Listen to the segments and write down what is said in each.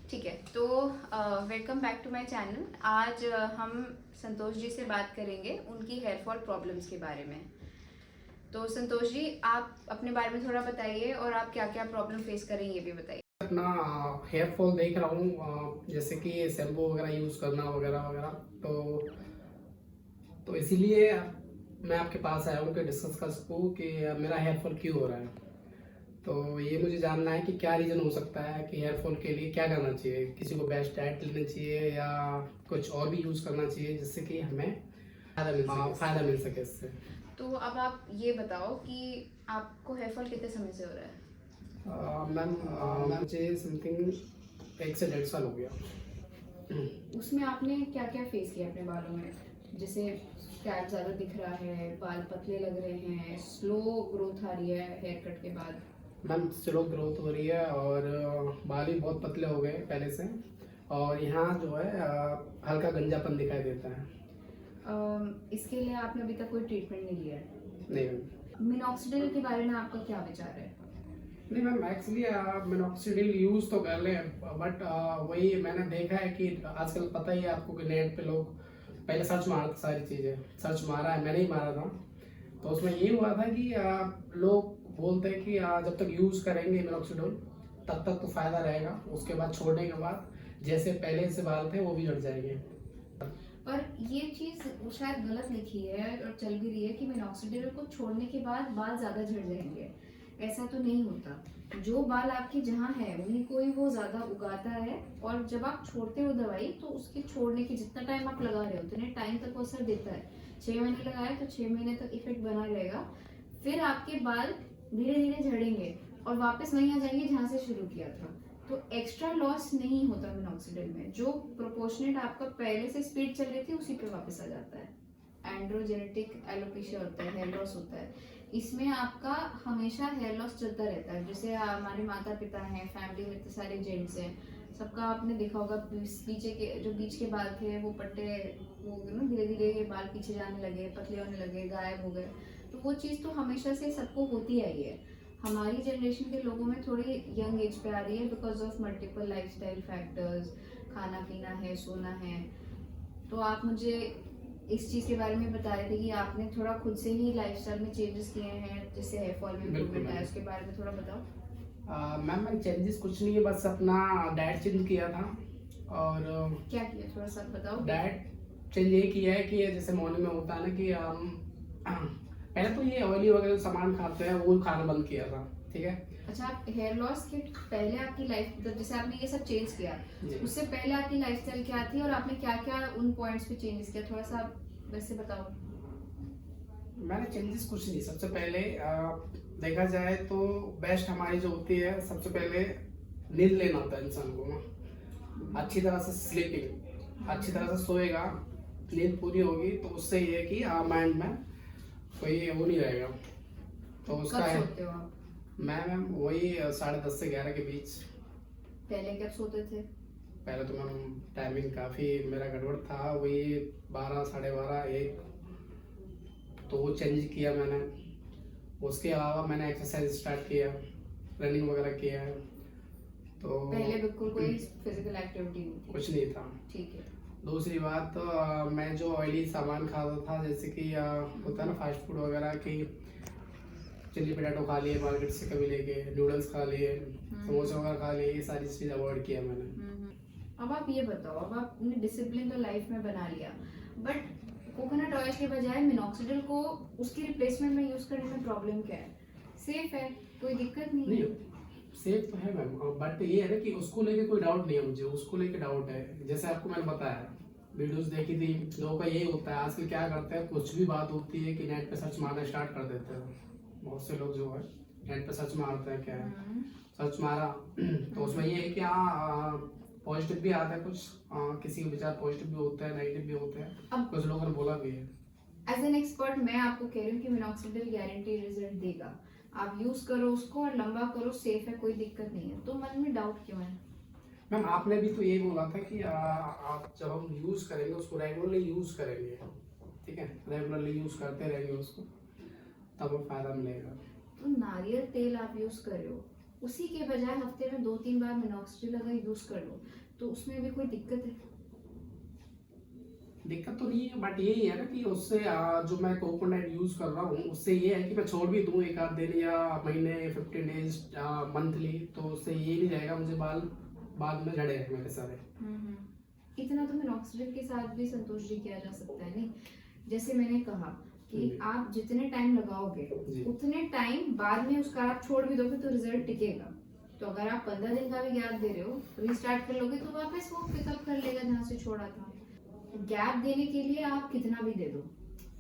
ठीक है, तो welcome back to my channel. आज हम संतोष जी से बात करेंगे उनकी हेयर फॉल प्रॉब्लम्स के बारे में। तो संतोष जी, आप अपने बारे में थोड़ा बताइए और आप क्या क्या प्रॉब्लम फेस कर रही हैं ये भी बताइए। अपना हेयर फॉल देख रहा हूँ, जैसे कि शैम्पू वगैरह यूज़ करना वगैरह वगैरह। तो इसीलिए मैं आपके पास आया हूँ कि डिस्कस कर सकूँ कि मेरा हेयर फॉल क्यों हो रहा है। तो ये मुझे जानना है कि क्या रीज़न हो सकता है कि हेयर फॉल के लिए क्या करना चाहिए। किसी को बेस्ट डाइट लेना चाहिए या कुछ और भी यूज़ करना चाहिए जिससे कि हमें फ़ायदा मिल सके इससे। तो अब आप ये बताओ कि आपको हेयर फॉल कितने समय से हो रहा है? मैम, मुझे समथिंग 1 से 1.5 साल हो गया। उसमें आपने क्या क्या फेस किया अपने बालों में? जैसे स्कैल्प ज़्यादा दिख रहा है, बाल पतले लग रहे हैं, स्लो ग्रोथ आ रही है हेयर कट के बाद। मैम स्लो ग्रोथ हो रही है और बाल भी बहुत पतले हो गए पहले से। और यहाँ जो है हल्का गंजापन दिखाई देता है। इसके लिए आपने अभी तक कोई ट्रीटमेंट नहीं लिया है? नहीं मैम। मिनॉक्सिडिल के बारे में आपका क्या विचार है? नहीं मैम, एक्चुअली मिनॉक्सिडिल यूज़ तो कर ले, बट वही मैंने देखा है कि आजकल पता ही है आपको कि नेट पे लोग पहले सर्च मारते सारी चीज़ें। सर्च मारा है, मैंने ही मारा था। तो उसमें ये हुआ था कि लोग बोलते हैं कि जब तक यूज़ करेंगे मिनॉक्सिडिल तब तक तो फ़ायदा रहेगा, उसके बाद छोड़ने के बाद जैसे पहले से बाल थे वो भी झड़ जाएंगे। पर ये चीज शायद गलत लिखी है और चल भी रही है कि मिनॉक्सिडिल को छोड़ने के बाद बाल ज्यादा झड़ जाएंगे। ऐसा तो नहीं होता। जो बाल आपके जहाँ है उन्हीं को ही वो ज्यादा उगाता है, और जब आप छोड़ते हो दवाई तो उसके छोड़ने के जितना टाइम आप लगा रहे हो उतने टाइम तक वो असर देता है। 6 महीने लगाए तो 6 महीने तक इफेक्ट बना रहेगा। फिर आपके बाल धीरे धीरे झड़ेंगे और वापस वहीं आ जाएंगे जहाँ से शुरू किया था। तो एक्स्ट्रा लॉस नहीं होता मिनॉक्सिडिल में। जो प्रोपोर्शनेट आपका पहले से स्पीड चल रही थी उसी पे वापस आ जाता है। एंड्रोजेनेटिक एलोपेशिया होता है, हेयर लॉस होता है। इसमें आपका हमेशा हेयर लॉस चलता रहता है। जैसे हमारे माता पिता हैं, फैमिली में इतने सारे जेंट्स हैं, सबका आपने देखा होगा पीछे के जो बीच के बाल थे वो पट्टे, वो ना धीरे धीरे ये बाल पीछे जाने लगे, पतले होने लगे, गायब हो गए। तो वो चीज़ तो हमेशा से सबको होती आई है। हमारी जनरेशन के लोगों में थोड़ी यंग एज पे आ रही है because of multiple lifestyle factors. खाना पीना है, सोना है। तो आप मुझे इस चीज़ के बारे में बता रहे थे कि आपने थोड़ा खुद से ही लाइफस्टाइल में चेंजेस किए हैं जिससे हेयर फॉल में इम्प्रूवमेंट आया। उसके बारे में थोड़ा बताओ। मैम मैंने चेंजेस कुछ नहीं है, बस अपना डाइट चेंज किया था। और क्या किया, थोड़ा सा बताओ। डाइट चेंज ये किया है कि जैसे मॉर्निंग में होता है ना कि पहले तो ये ऑयली वगैरह सामान खाते हैं वो खाना बंद किया था। ठीक है। अच्छा, आप हेयर लॉस के पहले आपकी लाइफ, मतलब जैसे आपने ये सब चेंज किया, उससे पहले आपकी लाइफस्टाइल क्या थी और आपने क्या क्या उन पॉइंट्स पे चेंजेस किया, थोड़ा सा वैसे बताओ। मैंने चेंजेस कुछ नहीं। सबसे पहले देखा जाए तो बेस्ट हमारी जो होती है, सबसे पहले नींद लेना होता है इंसान को ना, अच्छी तरह से स्लीपिंग, अच्छी तरह से सोएगा, नींद पूरी होगी तो उससे ये है कि माइंड में कोई वो नहीं रहेगा। तो उसका कब है। सोते हो आप? मैम वही 10:30 से 11 के बीच। पहले कब सोते थे? पहले तो मैम टाइमिंग काफ़ी मेरा गड़बड़ था, वही 12, 12:30, 1। तो वो चेंज किया मैंने। उसके अलावा मैंने एक्सरसाइज स्टार्ट किया, रनिंग वगैरह किया है। तो पहले बिल्कुल कोई फिजिकल एक्टिविटी नहीं थी? कुछ नहीं था। ठीक है। दूसरी बात तो मैं जो ऑयली सामान खाता था, जैसे कि होता है ना फास्ट फूड वगैरह की, चिल्ली पोटैटो खा लिए मार्केट से कभी लेके, नूडल्स खा लिए, समोसे वगैरह खा लिए, ये सारी चीज़ अवॉइड किया मैंने। अब आप ये बताओ, अब आपने डिसिप्लिन तो लाइफ में बना लिया, बट कोकोनट ऑयल के बजाय मिनॉक्सिडिल को उसकी रिप्लेसमेंट में यूज करने में प्रॉब्लम क्या है? सेफ है, कोई दिक्कत नहीं है। सेफ तो है मैम, बट ये है ना कि उसको लेके कोई डाउट नहीं है मुझे। उसको लेके डाउट है, जैसे आपको मैंने बताया, वीडियोस देखी थी, लोगों का यही होता है। आजकल क्या करते हैं, कुछ भी बात होती है कि नेट पे सर्च मारना स्टार्ट कर देते हैं। बहुत से लोग जो है नेट पे सर्च मारते हैं, क्या है सर्च मारा तो उसमें ये है कि पॉजिटिव भी आता है कुछ, किसी के विचार पॉजिटिव भी होते हैं, नेगेटिव भी होते हैं। अब कुछ लोगों ने बोला भी है। एज एन एक्सपर्ट मैं आपको कह रही हूँ कि मिनॉक्सिडिल गारंटी रिजल्ट देगा। आप यूज करो उसको और लंबा करो, सेफ है, कोई दिक्कत नहीं है। तो मन में डाउट क्यों है? मैम आपने भी तो यही बोला था कि आप जब हम यूज करेंगे उसको रेगुलरली यूज करेंगे, ठीक है, रेगुलरली यूज करते रहेंगे उसको, तब फायदा मिलेगा। तो नारियल तेल आप यूज कर रहे हो, उसी के बजाय हफ्ते में 2-3 बार मिनॉक्सिडिल अगर यूज कर लो तो उसमें भी कोई दिक्कत है? दिक्कत तो नहीं है, बट यही है ना कि उससे जो मैं कोकोनट यूज कर रहा हूँ उससे ये है कि मैं छोड़ भी दूँ एक आध दिन या महीने 15 डेज मंथली, तो उससे ये नहीं रहेगा मुझे बाल बाद में झड़े हैं मेरे सारे। इतना तो मिनॉक्सिडिल के साथ भी संतोष जी किया जा सकता है नहीं। जैसे मैंने कहा कि जी। आप जितने टाइम लगाओगे जी। उतने टाइम बाद में उसका आप छोड़ भी दोगे तो रिजल्ट टिकेगा। तो अगर आप 15 दिन का भी गैप दे रहे हो, रिस्टार्ट कर लोगे तो वापस वो पिकअप कर लेगा जहाँ से छोड़ा था। गैप देने के लिए आप कितना भी दे दो,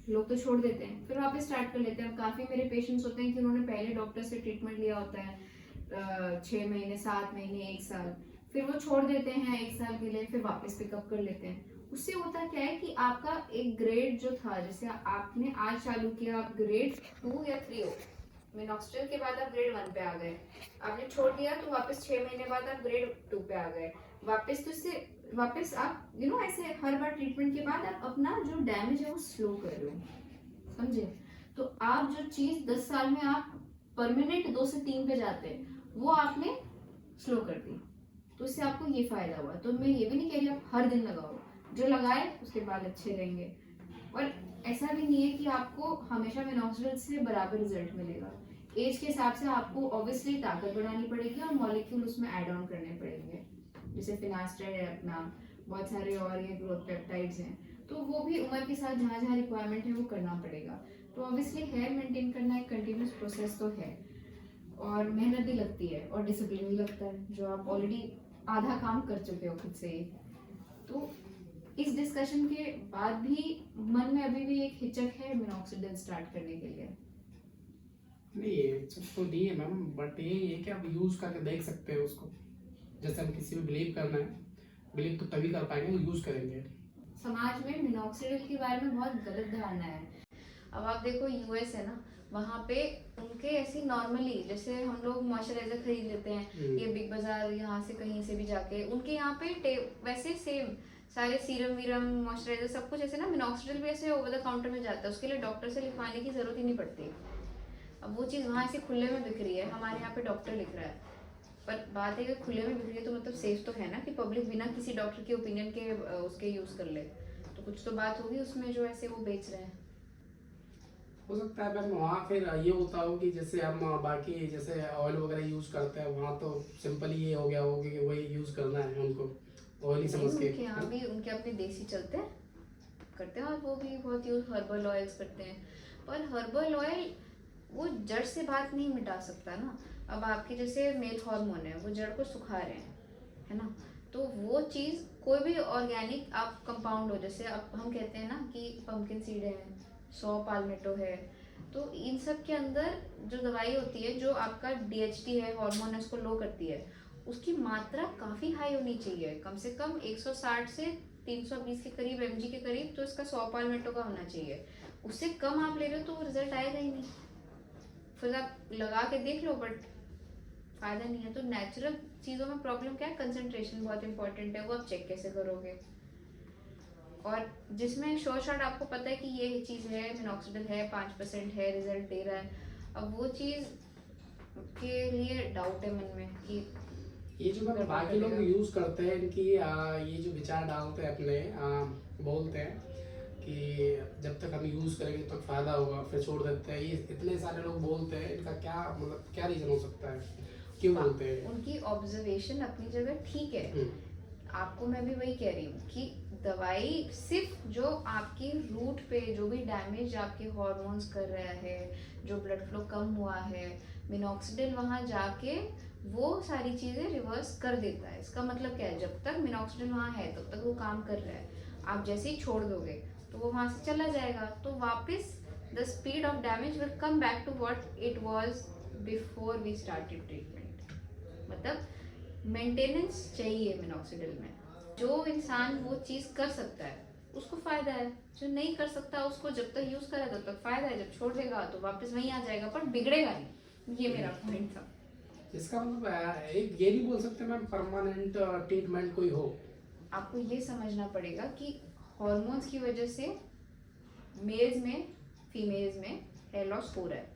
लोग तो छोड़ देते हैं फिर वापस स्टार्ट कर लेते हैं। अब काफी मेरे पेशेंट्स होते हैं कि उन्होंने पहले डॉक्टर से ट्रीटमेंट लिया होता है 6 महीने 7 महीने 1 साल, फिर वो छोड़ देते हैं 1 साल के लिए, फिर वापस पिकअप कर लेते हैं। उससे होता क्या है कि आपका एक ग्रेड जो था, जैसे आपने आज चालू किया, आप ग्रेड 2 या 3 हो, मिनॉक्सिडिल के बाद आप ग्रेड 1 पे आ गए, आपने छोड़ दिया तो वापस 6 महीने बाद आप ग्रेड 2 पे आ गए वापस। तो इससे वापस आप ऐसे हर बार ट्रीटमेंट के बाद आप अपना जो डैमेज है वो स्लो कर रहे हो, समझे? तो आप जो चीज 10 साल में आप परमानेंट 2 से 3 पे जाते हैं वो आपने स्लो कर दी, तो इससे आपको ये फायदा हुआ। तो मैं ये भी नहीं कह रही आप हर दिन लगाओ, जो लगाए उसके बाद अच्छे रहेंगे। और ऐसा भी नहीं है कि आपको हमेशा मिनॉक्सिडिल से बराबर रिजल्ट मिलेगा। एज के हिसाब से आपको ऑब्वियसली ताकत बढ़ानी पड़ेगी और मॉलिक्यूल उसमें ऐड ऑन करने पड़ेंगे, जैसे फिनास्टर है अपना, बहुत सारे और ये ग्रोथ पेप्टाइड्स हैं, तो वो भी उम्र के साथ जहाँ जहाँ रिक्वायरमेंट है वो करना पड़ेगा। तो ऑब्वियसली हेयर मेंटेन करना एक कंटिन्यूस प्रोसेस तो है और मेहनत भी लगती है और डिसिप्लिन भी लगता है, जो आप ऑलरेडी आधा काम कर चुके हो खुद से ही। तो इस डिस्कशन के बाद भी मन में अभी भी एक हिचक है मिनॉक्सिडिल स्टार्ट करने के लिए? नहीं ये सब तो नहीं है मैम, बट ये कि आप यूज करके देख सकते हो उसको। जैसे हम किसी में बिलीव करना है, बिलीव तो तभी कर पाएंगे यूज करेंगे। समाज में मिनॉक्सिडिल के बारे में बहुत गलत धारणा है। अब आप देखो यूएस है ना, वहाँ पे उनके ऐसी नॉर्मली जैसे हम लोग मॉइस्चराइजर खरीद लेते हैं ये बिग बाजार यहाँ से कहीं से भी जाके, उनके यहाँ पे वैसे सेम सारे सीरम वीरम मॉइस्चराइजर सब कुछ ऐसे ना, मिनॉक्सिडिल भी ऐसे ओवर द काउंटर में जाता है, उसके लिए डॉक्टर से लिखवाने की जरूरत ही नहीं पड़ती। अब वो चीज़ वहाँ ऐसे खुले में बिक रही है, हमारे यहाँ पे डॉक्टर लिख रहा है, पर बात है कि खुले में बिक रही है तो मतलब सेफ तो है ना कि पब्लिक बिना किसी डॉक्टर के ओपिनियन के उसके यूज़ कर ले, तो कुछ तो बात होगी उसमें जो ऐसे वो बेच रहे हैं। हो सकता है मैम वहाँ फिर ये होता हो कि जैसे हम बाकी जैसे ऑयल वगैरह यूज करते हैं, वहाँ तो सिंपल ही ये हो गया होगा कि वही यूज करना है उनको, ऑयल ही समझ के। उनके यहाँ भी उनके अपने देसी चलते हैं करते हैं और वो भी बहुत यूज हर्बल ऑयल्स करते हैं, पर हर्बल ऑयल वो जड़ से बात नहीं मिटा सकता ना। अब आपके जैसे मेल हार्मोन है वो जड़ को सुखा रहे हैं, है ना, तो वो चीज़ कोई भी ऑर्गेनिक आप कंपाउंड हो, जैसे अब हम कहते हैं ना कि पंपकिन सीड है, 100 पाल्मेटो है, तो इन सब के अंदर जो दवाई होती है जो आपका डीएचटी है हार्मोन है उसको लो करती है, उसकी मात्रा काफ़ी हाई होनी चाहिए, कम से कम 160 से 320 के करीब mg के करीब, तो इसका 100 पाल्मेटो का होना चाहिए। उससे कम आप ले रहे हो तो रिजल्ट आएगा ही नहीं, फिर आप लगा के देख लो बट फायदा नहीं है। तो नेचुरल चीज़ों में प्रॉब्लम क्या है, कंसंट्रेशन बहुत इंपॉर्टेंट है, वो आप चेक कैसे करोगे? और जिसमें शॉर्ट शॉर्ट आपको पता है कि ये चीज़ है मिनॉक्सिडिल है 5% है रिजल्ट दे रहा है, अब वो चीज़ के लिए डाउट है मन में कि ये जो मैं बाकी लोग यूज करते हैं इनकी ये जो विचार डालते हैं अपने, बोलते हैं कि जब तक हम यूज करेंगे तब फायदा होगा, फिर छोड़ देते हैं, ये इतने सारे लोग बोलते हैं, इनका क्या मतलब क्या रीजन हो सकता है, क्यों बोलते हैं? उनकी ऑब्जर्वेशन अपनी जगह ठीक है, आपको मैं भी वही कह रही हूँ कि दवाई सिर्फ जो आपकी रूट पे जो भी डैमेज आपके हॉर्मोन्स कर रहा है, जो ब्लड फ्लो कम हुआ है, मिनॉक्सिडिल वहाँ जाके वो सारी चीज़ें रिवर्स कर देता है। इसका मतलब क्या है, जब तक मिनॉक्सिडिल वहाँ है तब तक वो काम कर रहा है, आप जैसे ही छोड़ दोगे तो वो वहाँ से चला जाएगा, तो वापस the speed of damage will come back to what it was before we started treatment. मतलब मेंटेनेंस चाहिए मिनॉक्सिडिल में, जो इंसान वो चीज़ कर सकता है उसको फायदा है, जो नहीं कर सकता उसको जब तक यूज करे तब तक फायदा है, जब छोड़ देगा तो वापस वहीं आ जाएगा पर बिगड़ेगा नहीं, ये मेरा पॉइंट था। इसका मतलब एक ये नहीं बोल सकते मैम परमानेंट ट्रीटमेंट कोई हो। आपको ये समझना पड़ेगा कि हॉर्मोन्स की वजह से मेल्स में फीमेल्स में हेयर लॉस हो रहा है,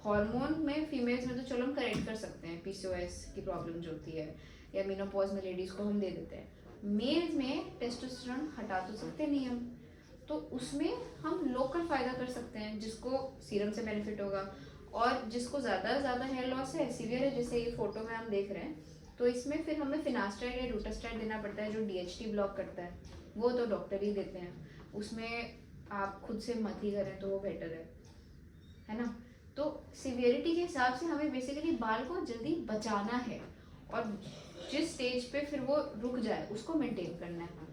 हार्मोन में फीमेल्स में तो चलो हम करेक्ट कर सकते हैं, पीसीओएस की प्रॉब्लम जो होती है या मेनोपॉज में लेडीज को हम दे देते हैं। मेल्स में टेस्टोस्टेरोन हटा तो सकते नहीं हम, तो उसमें हम लोकल फायदा कर सकते हैं, जिसको सीरम से बेनिफिट होगा। और जिसको ज़्यादा हेयर लॉस है, सीवियर है, जैसे ये फोटो में हम देख रहे हैं, तो इसमें फिर हमें फिनास्टाइड या डूटास्टाइड देना पड़ता है जो डीएचटी ब्लॉक करता है, वो तो डॉक्टर ही देते हैं। उसमें आप खुद से मत ही करें तो वो बेटर है ना। तो सिवियरिटी के हिसाब से हमें बेसिकली बाल को जल्दी बचाना है, और जिस स्टेज पे फिर वो रुक जाए उसको मेंटेन करना है।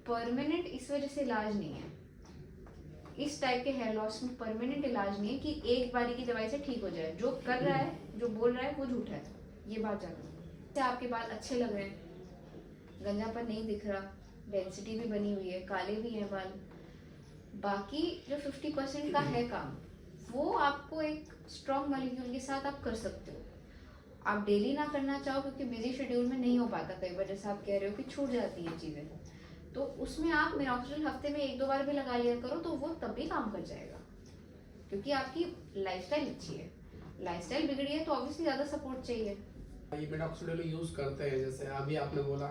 परमानेंट इस वजह से इलाज नहीं है, इस टाइप के हेयर लॉस में परमानेंट इलाज नहीं है कि एक बारी की दवाई से ठीक हो जाए। जो कर रहा है, जो बोल रहा है, वो झूठा है, ये बात जानो। आपके बाल अच्छे लग रहे हैं, गंजापन नहीं दिख रहा, डेंसिटी भी बनी हुई है, काले भी हैं बाल, बाकी जो 50% का है काम, वो आपको एक स्ट्रॉन्ग मॉलिक्यूल के साथ आप कर सकते हो। आप डेली ना करना चाहो क्योंकि बिजी शेड्यूल में नहीं हो पाता कई बार, जैसे आप कह रहे हो कि छूट जाती हैं चीज़ें, तो उसमें आप मिनॉक्सिडिल हफ्ते में 1-2 बार भी लगा लिया करो, तो वो तब भी काम कर जाएगा, क्योंकि आपकी लाइफस्टाइल अच्छी है। लाइफस्टाइल बिगड़ी है तो ऑब्वियसली ज़्यादा सपोर्ट चाहिए। ये मिनॉक्सिडिल यूज़ करते हैं, जैसे अभी आपने बोला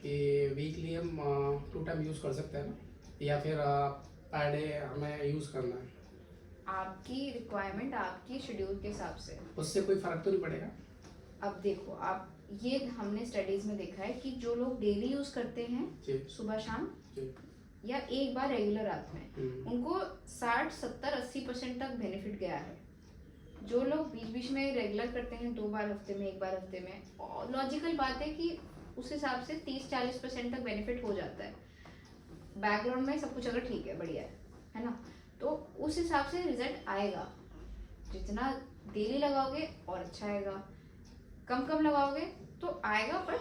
कि वीकली हम 2 टाइम यूज़ कर सकते हैं ना, या फिर पर डे हमें यूज़ करना है? आपकी रिक्वायरमेंट आपकी शेड्यूल के हिसाब से। उससे कोई फर्क तो नहीं पड़ेगा? अब देखो, आप ये हमने स्टडीज में देखा है कि जो लोग डेली यूज करते हैं जी सुबह शाम जी या एक बार रेगुलर रात में, उनको 60, 70, 80% तक बेनिफिट गया है। जो लोग बीच बीच में रेगुलर करते हैं 2 बार हफ्ते में, 1 बार हफ्ते में, और लॉजिकल बात है कि उस हिसाब से 30-40% तक बेनिफिट हो जाता है। बैकग्राउंड में सब कुछ अगर ठीक है, बढ़िया है ना, तो उस हिसाब से रिजल्ट आएगा। जितना डेली लगाओगे और अच्छा आएगा, कम लगाओगे तो आएगा पर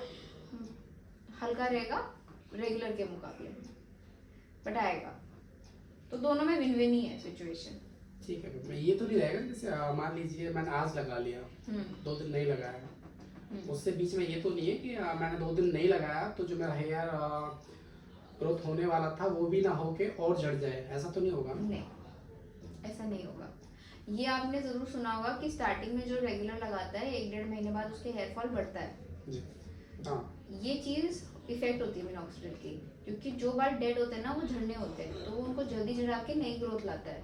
हल्का रहेगा रेगुलर के मुकाबले, बट आएगा। तो दोनों में विन विन ही है सिचुएशन। ठीक है, मैं ये तो नहीं रहेगा जैसे मान लीजिए मैंने आज लगा लिया, 2 दिन नहीं लगाया, उससे बीच में ये तो नहीं है कि मैंने 2 दिन नहीं लगाया तो जो मेरा हेयर ग्रोथ होने वाला था वो भी ना होके और झड़ जाए, ऐसा तो नहीं होगा? नहीं, ऐसा नहीं होगा। ये आपने जरूर सुना होगा कि स्टार्टिंग में जो रेगुलर लगाता है 1-1.5 महीने बाद उसके हेयर फॉल बढ़ता है जी। हाँ, ये चीज इफेक्ट होती है मिनॉक्सिडिल की, क्योंकि जो बाल डेड होते हैं ना वो झड़ने होते हैं, तो वो उनको जल्दी झड़ा के नई ग्रोथ लाता है।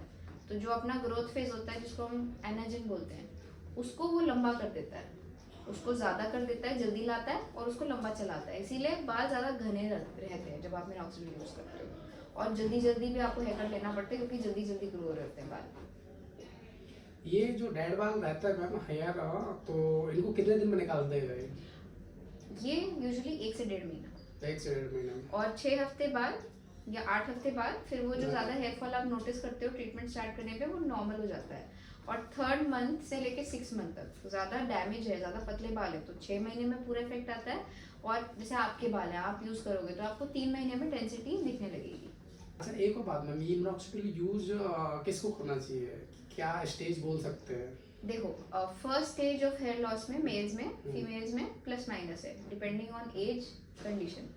तो जो अपना ग्रोथ फेज होता है जिसको हम एनाजिन बोलते हैं, उसको वो लंबा कर देता है, उसको ज्यादा कर देता है, जल्दी लाता है और उसको लंबा चलाता है। इसीलिए बाल ज्यादा घने रहते हैं जब आप मिनॉक्सिडिल यूज करते हो, और जल्दी भी आपको हेयर कट लेना पड़ता है क्योंकि जल्दी ग्रो रहते हैं बाल। ये जो डेड बाल रहता है मैम हेयर, तो इनको कितने दिन में निकालते हैं? ये यूजुअली 1 से 1.5 महीना, 1 से 1.5 महीना में। और 6 हफ्ते बाद या 8 हफ्ते बाद फिर वो जो ज्यादा हेयर फॉल आप नोटिस करते हो ट्रीटमेंट स्टार्ट करने पे, वो नॉर्मल हो जाता है। और 3rd मंथ से लेके 6 मंथ तक ज्यादा डैमेज है, ज्यादा पतले बाल है तो 6 महीने में पूरा इफेक्ट आता है। और जैसे आपके बाल है, आप यूज करोगे तो आपको 3 महीने में डेंसिटी दिखने लगेगी। अच्छा, एक और बात मैम, ये मिनॉक्सिडिल यूज किसको करना चाहिए, क्या स्टेज बोल सकते हैं? देखो, first stage of hair loss में मेल्स में, फीमेल्स में प्लस माइनस है, डिपेंडिंग ऑन एज, कंडीशन,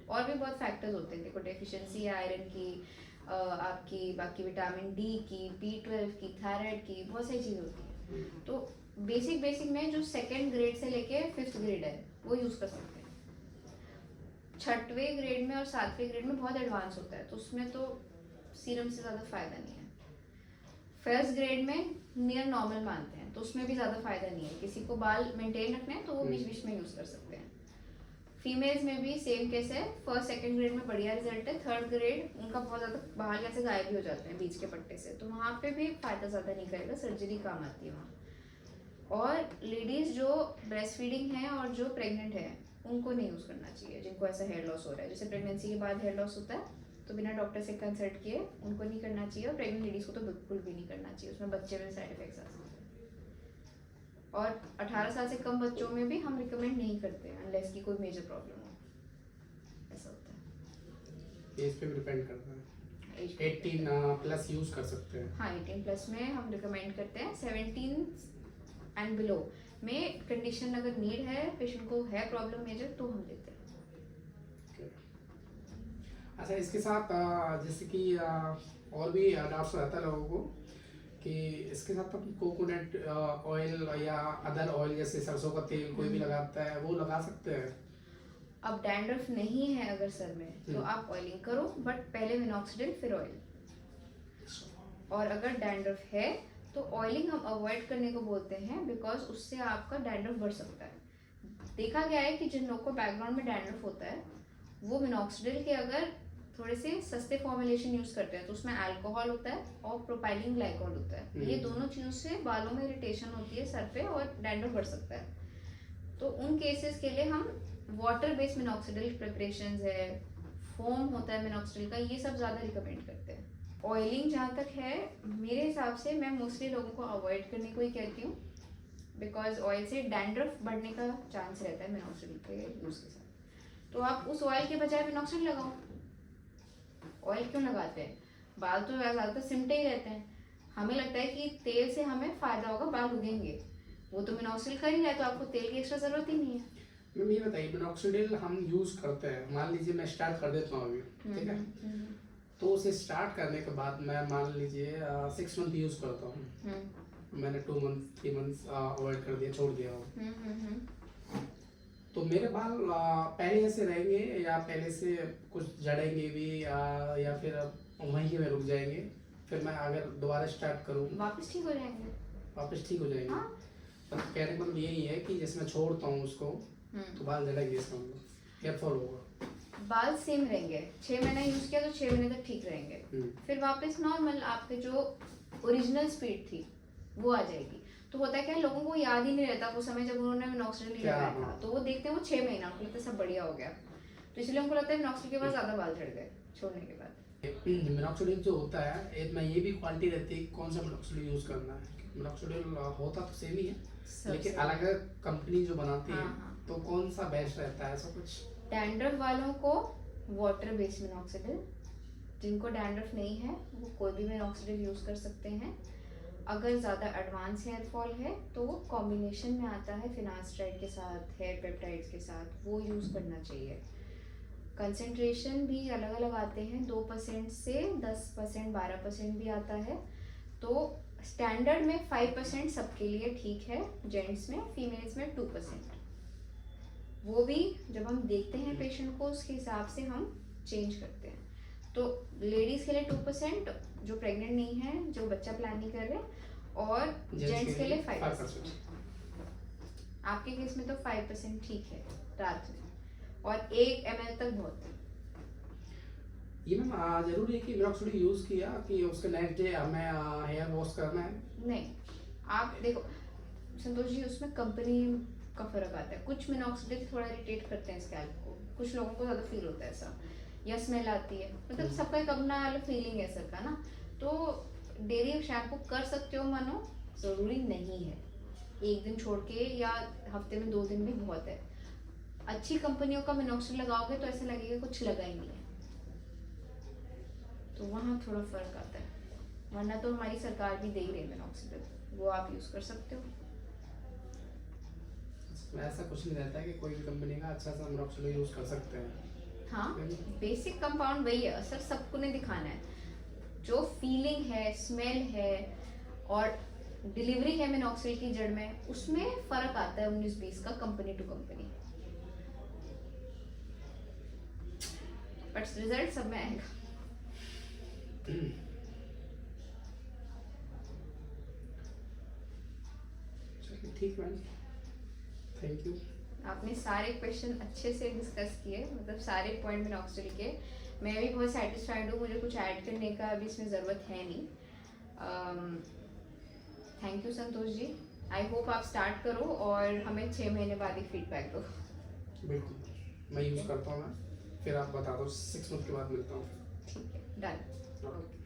और भी बहुत फैक्टर्स होते हैं। देखो, डेफिशिएंसी है आयरन की, आपकी बाकी विटामिन डी की, B12 की, थायराइड की, बहुत सारी चीज़ होती है। तो बेसिक में जो 2nd ग्रेड से लेके 5th ग्रेड है वो यूज़ कर सकते हैं। 6वें ग्रेड में और 7वें ग्रेड में बहुत एडवांस होता है, तो उसमें तो सीरम से ज़्यादा फायदा नहीं है। 1st ग्रेड में नियर नॉर्मल मानते हैं, तो उसमें भी ज़्यादा फायदा नहीं है। किसी को बाल मेंटेन रखना है तो वो बीच में यूज़ कर सकते हैं। फीमेल्स में भी सेम केस है, 1st 2nd ग्रेड में बढ़िया रिजल्ट है, 3rd ग्रेड उनका बहुत ज़्यादा बाल कैसे गायब भी हो जाते हैं बीच के पट्टे से, तो वहाँ पे भी फायदा ज़्यादा नहीं करेगा, सर्जरी काम आती है वहाँ। और लेडीज़ जो ब्रेस्ट फीडिंग है और जो प्रेग्नेंट है उनको नहीं यूज़ करना चाहिए, जिनको ऐसा हेयर लॉस हो रहा है। जैसे प्रेगनेंसी के बाद हेयर लॉस होता है तो बिना डॉक्टर से कंसल्ट किए उनको नहीं करना चाहिए, और प्रेग्नेंट लेडीज़ को तो बिल्कुल भी नहीं करना चाहिए, उसमें बच्चे में साइड इफेक्ट्स आ सकते हैं। और 18 साल से कम बच्चों में भी हम रिकमेंड नहीं करते अनलेस की कोई मेजर प्रॉब्लम हो, ऐसा होता है। एज पे भी डिपेंड करता है। 18 प्लस यूज कर सकते हैं? हाँ, 18 प्लस में हम रिकमेंड करते हैं। 17 एंड बिलो में कंडीशन अगर नीड है, पेशेंट को है प्रॉब्लम मेजर, तो हम देते हैं। अच्छा, इसके साथ जैसे कि और भी डाउट्स रहता है लोगों को कि इसके साथ अपन कोकोनट ऑयल या अदर ऑयल जैसे सरसों का तेल कोई भी लगाता है वो लगा सकते हैं? अब डैंड्रफ नहीं है अगर सर में तो आप ऑयलिंग करो, बट पहले मिनॉक्सिडिल फिर ऑयल। और अगर डैंड्रफ है तो ऑयलिंग हम अवॉइड करने को बोलते हैं, बिकॉज उससे आपका डैंड्रफ बढ़ सकता है। देखा गया है कि जिन लोगों को बैकग्राउंड में डैंड्रफ होता है वो मिनॉक्सिडिल के अगर थोड़े से सस्ते फॉर्मुलेशन यूज करते हैं तो उसमें अल्कोहल होता है और प्रोपाइलिन ग्लाइकोल होता है। ये दोनों चीजों से बालों में इरिटेशन होती है सर पे और डैंड्रफ बढ़ सकता है। तो उन केसेस के लिए हम वाटर बेस्ड मिनॉक्सिडिल प्रिपरेशंस है, फोम होता है मिनॉक्सिडिल का, ये सब ज़्यादा रिकमेंड करते हैं। ऑयलिंग जहाँ तक है मेरे हिसाब से मैं मोस्टली लोगों को अवॉइड करने को ही कहती हूँ, बिकॉज ऑयल से डैंड्रफ बढ़ने का चांस रहता है मिनॉक्सिडिल के यूज़ के साथ। तो आप उस ऑयल के बजाय मिनॉक्सिडिल लगाओ। ऑयल क्यों लगाते हैं? बाल तो ज़्यादातर सिमटे ही रहते हैं, हमें लगता है कि तेल से हमें फ़ायदा होगा, बाल उगेंगे, वो तो मिनॉक्सिडिल कर ही रहा है तो आपको तेल की एक्स्ट्रा ज़रूरत ही नहीं है। मैम ये बताइए, मिनॉक्सिडिल हम यूज़ करते हैं, मान लीजिए मैं स्टार्ट कर देता हूँ अभी, ठीक है, तो उसे स्टार्ट करने के बाद मैं मान लीजिए 6 मंथ यूज़ करता हूँ, मैंने 2 मंथ 3 मंथ अवॉइड कर दिया, छोड़ दिया हो, तो मेरे बाल पहले जैसे रहेंगे या पहले से कुछ झड़ेंगे भी या फिर वहीं में रुक जाएंगे? फिर मैं अगर दोबारा स्टार्ट करूँ वापस ठीक हो जाएंगे? वापस ठीक हो जाएंगे। हाँ। पर कहने का मतलब यही है कि जैसे मैं छोड़ता हूँ उसको तो बाल झड़ेंगे, इसका मतलब हेयर फॉल होगा? बाल सेम रहेंगे, 6 महीना यूज किया तो 6 महीने तक ठीक रहेंगे, फिर वापस नॉर्मल आपके जो ओरिजिनल स्पीड थी वो आ जाएगी। तो होता है क्या, लोगों को याद ही नहीं रहता वो समय जब उन्होंने मिनॉक्सिडिल लगाया था, तो वो देखते हैं वो 6 महीना, उनको लगता है सब बढ़िया हो गया, तो इसलिए उनको लगता है मिनॉक्सिडिल के बाद ज़्यादा बाल झड़ गए छोड़ने के बाद। मिनॉक्सिडिल जो होता है इसमें ये भी क्वालिटी रहती है कौन सा मिनॉक्सिडिल यूज़ करना है। मिनॉक्सिडिल होता तो सेम ही है, लेकिन अलग अलग कंपनी जो बनाती है, तो कौन सा बेस्ट रहता है ऐसा कुछ? डैंड्रफ वालों को वाटर बेस्ड मिनॉक्सिडिल, जिनको डैंड्रफ नहीं है वो कोई भी मिनॉक्सिडिल यूज़ कर सकते हैं। अगर ज़्यादा एडवांस हेयर फॉल है तो वो कॉम्बिनेशन में आता है फिनास्ट्राइड के साथ, हेयर पेप्टाइड्स के साथ, वो यूज़ करना चाहिए। कंसंट्रेशन भी अलग अलग आते हैं, 2% से 10%, 12% भी आता है। तो स्टैंडर्ड में 5% सबके लिए ठीक है, जेंट्स में, फीमेल्स में 2%। वो भी जब हम देखते हैं पेशेंट को उसके हिसाब से हम चेंज करते हैं। तो लेडीज़ के लिए 2%, जो प्रेग्नेंट नहीं है, जो बच्चा प्लान नहीं कर रहे, और जेंट्स के लिए 5%। आपके केस में तो 5% ठीक है रात में, और 1 ml तक बहुत है। ये मैम जरूरी है कि मिनॉक्सिडिल यूज़ किया कि उसके नेक्स्ट डे हमें हेयर वॉश करना है? नहीं, आप देखो संतोष जी, उसमें कंपनी का फर्क आता है। कुछ मिनॉक्सिडिल थोड़ा इरिटेट करते हैं स्कैल्प को, कुछ लोगों को ज़्यादा फील होता है ऐसा, या स्मेल आती है, मतलब सबका एक अपना अलग फीलिंग है सर का ना। तो डेली शैम्पू कर सकते हो मानो, ज़रूरी नहीं है, 1 दिन छोड़ के या हफ्ते में 2 दिन भी बहुत है। अच्छी कंपनियों का मिनॉक्सिडिल लगाओगे तो ऐसा लगेगा कुछ लगा ही नहीं है, तो वहाँ थोड़ा फर्क आता है। वरना तो हमारी सरकार भी दे ही रही है मिनॉक्सिडिल, वो आप यूज़ कर सकते हो। ऐसा कुछ नहीं रहता है कि कोई भी कंपनी का अच्छा सा मिनॉक्सिडिल यूज़ कर सकते हैं? हाँ, बेसिक कंपाउंड वही है, असर सबको नहीं दिखाना है। जो फीलिंग है, स्मेल है और डिलीवरी है मिनॉक्सिडिल की जड़ में, उसमें फर्क आता है 19-20 का company to company, but result सब में आएगा। ठीक मैम, थैंक यू। आपने सारे क्वेश्चन अच्छे से डिस्कस किए, मतलब सारे पॉइंट मिनॉक्सिडिल के। मैं भी बहुत सेटिस्फाइड हूँ, मुझे कुछ ऐड करने का अभी इसमें ज़रूरत है नहीं। Thank you Santosh ji, I hope आप स्टार्ट करो और हमें 6 महीने बाद ही फीडबैक दो। बिल्कुल, मैं यूज़ करता हूँ, मैं फिर आप बता दो, 6 मंथ के बाद मिलता हूँ। ठीक है, डन। ओके।